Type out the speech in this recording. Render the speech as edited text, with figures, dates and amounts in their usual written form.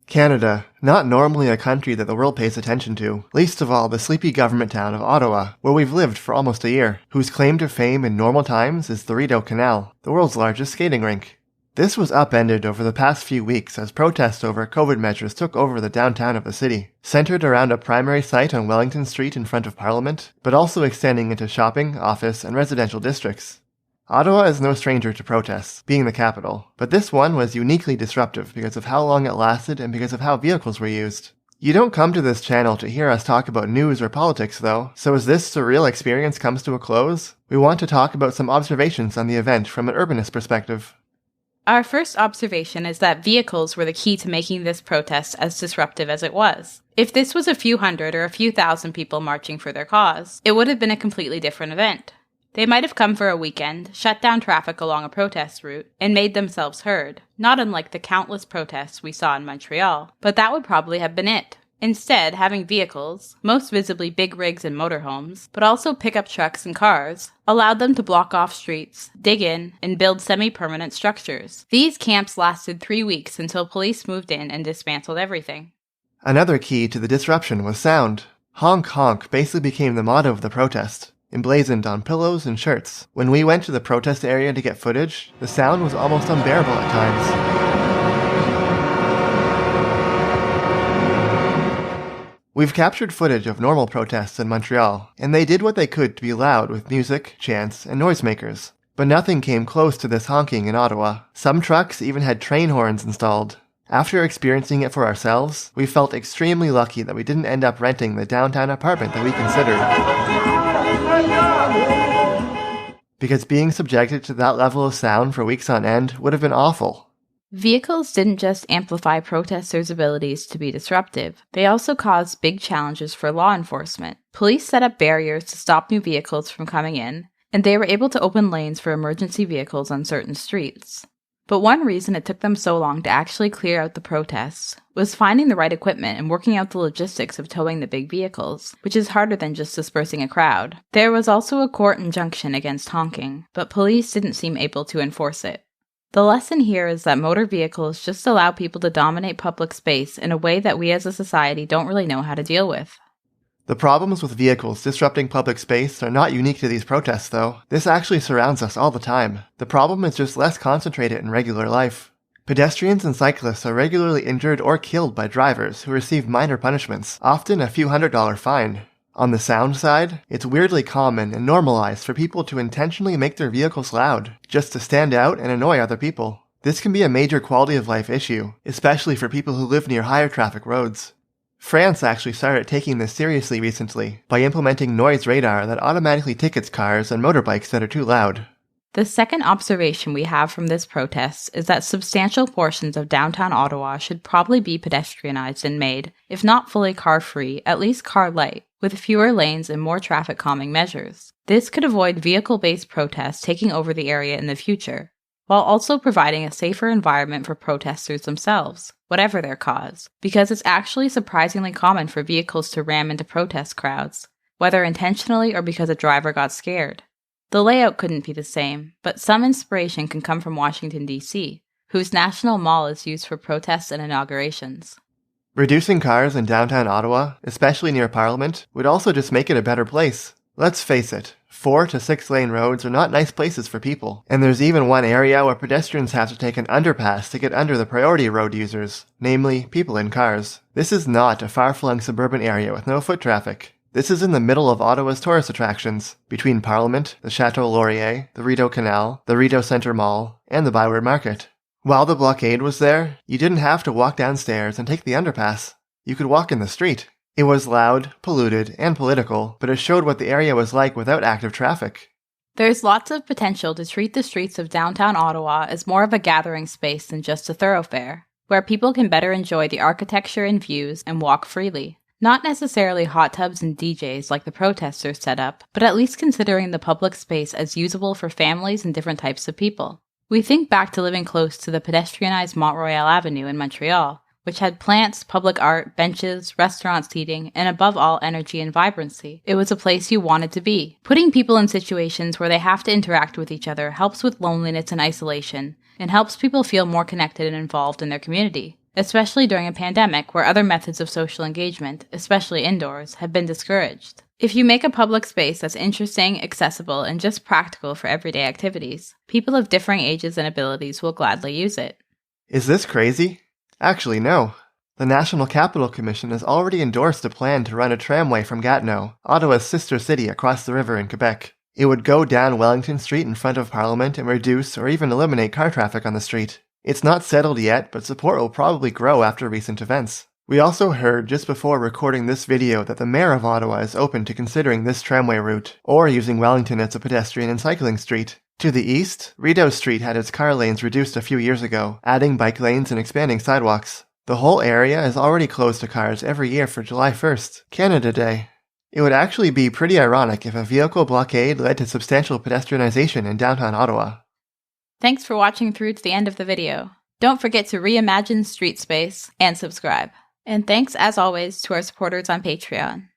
Canada, not normally a country that the world pays attention to, least of all the sleepy government town of Ottawa, where we've lived for almost a year, whose claim to fame in normal times is the Rideau Canal, the world's largest skating rink. This was upended over the past few weeks as protests over COVID measures took over the downtown of the city, centered around a primary site on Wellington Street in front of Parliament, but also extending into shopping, office, and residential districts. Ottawa is no stranger to protests, being the capital, but this one was uniquely disruptive because of how long it lasted and because of how vehicles were used. You don't come to this channel to hear us talk about news or politics though, so as this surreal experience comes to a close, we want to talk about some observations on the event from an urbanist perspective. Our first observation is that vehicles were the key to making this protest as disruptive as it was. If this was a few hundred or a few thousand people marching for their cause, it would have been a completely different event. They might have come for a weekend, shut down traffic along a protest route, and made themselves heard, not unlike the countless protests we saw in Montreal, but that would probably have been it. Instead, having vehicles, most visibly big rigs and motorhomes, but also pickup trucks and cars, allowed them to block off streets, dig in, and build semi-permanent structures. These camps lasted 3 weeks until police moved in and dismantled everything. Another key to the disruption was sound. Honk honk basically became the motto of the protest, emblazoned on pillows and shirts. When we went to the protest area to get footage, the sound was almost unbearable at times. We've captured footage of normal protests in Montreal, and they did what they could to be loud with music, chants, and noisemakers. But nothing came close to this honking in Ottawa. Some trucks even had train horns installed. After experiencing it for ourselves, we felt extremely lucky that we didn't end up renting the downtown apartment that we considered. Because being subjected to that level of sound for weeks on end would have been awful. Vehicles didn't just amplify protesters' abilities to be disruptive, they also caused big challenges for law enforcement. Police set up barriers to stop new vehicles from coming in, and they were able to open lanes for emergency vehicles on certain streets. But one reason it took them so long to actually clear out the protests was finding the right equipment and working out the logistics of towing the big vehicles, which is harder than just dispersing a crowd. There was also a court injunction against honking, but police didn't seem able to enforce it. The lesson here is that motor vehicles just allow people to dominate public space in a way that we as a society don't really know how to deal with. The problems with vehicles disrupting public space are not unique to these protests, though. This actually surrounds us all the time. The problem is just less concentrated in regular life. Pedestrians and cyclists are regularly injured or killed by drivers who receive minor punishments, often a few $100 fine. On the sound side, it's weirdly common and normalized for people to intentionally make their vehicles loud, just to stand out and annoy other people. This can be a major quality of life issue, especially for people who live near higher traffic roads. France actually started taking this seriously recently by implementing noise radar that automatically tickets cars and motorbikes that are too loud. The second observation we have from this protest is that substantial portions of downtown Ottawa should probably be pedestrianized and made, if not fully car-free, at least car-light, with fewer lanes and more traffic calming measures. This could avoid vehicle-based protests taking over the area in the future, while also providing a safer environment for protesters themselves, whatever their cause, because it's actually surprisingly common for vehicles to ram into protest crowds, whether intentionally or because a driver got scared. The layout couldn't be the same, but some inspiration can come from Washington, D.C., whose National Mall is used for protests and inaugurations. Reducing cars in downtown Ottawa, especially near Parliament, would also just make it a better place. Let's face it, 4 to 6 lane roads are not nice places for people, and there's even one area where pedestrians have to take an underpass to get under the priority road users, namely people in cars. This is not a far-flung suburban area with no foot traffic. This is in the middle of Ottawa's tourist attractions, between Parliament, the Chateau Laurier, the Rideau Canal, the Rideau Centre Mall, and the Byward Market. While the blockade was there, you didn't have to walk downstairs and take the underpass. You could walk in the street. It was loud, polluted, and political, but it showed what the area was like without active traffic. There's lots of potential to treat the streets of downtown Ottawa as more of a gathering space than just a thoroughfare, where people can better enjoy the architecture and views and walk freely. Not necessarily hot tubs and DJs like the protesters set up, but at least considering the public space as usable for families and different types of people. We think back to living close to the pedestrianized Mont-Royal Avenue in Montreal, which had plants, public art, benches, restaurant seating, and above all, energy and vibrancy. It was a place you wanted to be. Putting people in situations where they have to interact with each other helps with loneliness and isolation, and helps people feel more connected and involved in their community. especially during a pandemic where other methods of social engagement, especially indoors, have been discouraged. If you make a public space that's interesting, accessible, and just practical for everyday activities, people of differing ages and abilities will gladly use it. Is this crazy? Actually, no. The National Capital Commission has already endorsed a plan to run a tramway from Gatineau, Ottawa's sister city across the river in Quebec. It would go down Wellington Street in front of Parliament and reduce or even eliminate car traffic on the street. It's not settled yet, but support will probably grow after recent events. We also heard just before recording this video that the mayor of Ottawa is open to considering this tramway route, or using Wellington as a pedestrian and cycling street. To the east, Rideau Street had its car lanes reduced a few years ago, adding bike lanes and expanding sidewalks. The whole area is already closed to cars every year for July 1st, Canada Day. It would actually be pretty ironic if a vehicle blockade led to substantial pedestrianization in downtown Ottawa. Thanks for watching through to the end of the video. Don't forget to reimagine street space and subscribe. And thanks, as always, to our supporters on Patreon.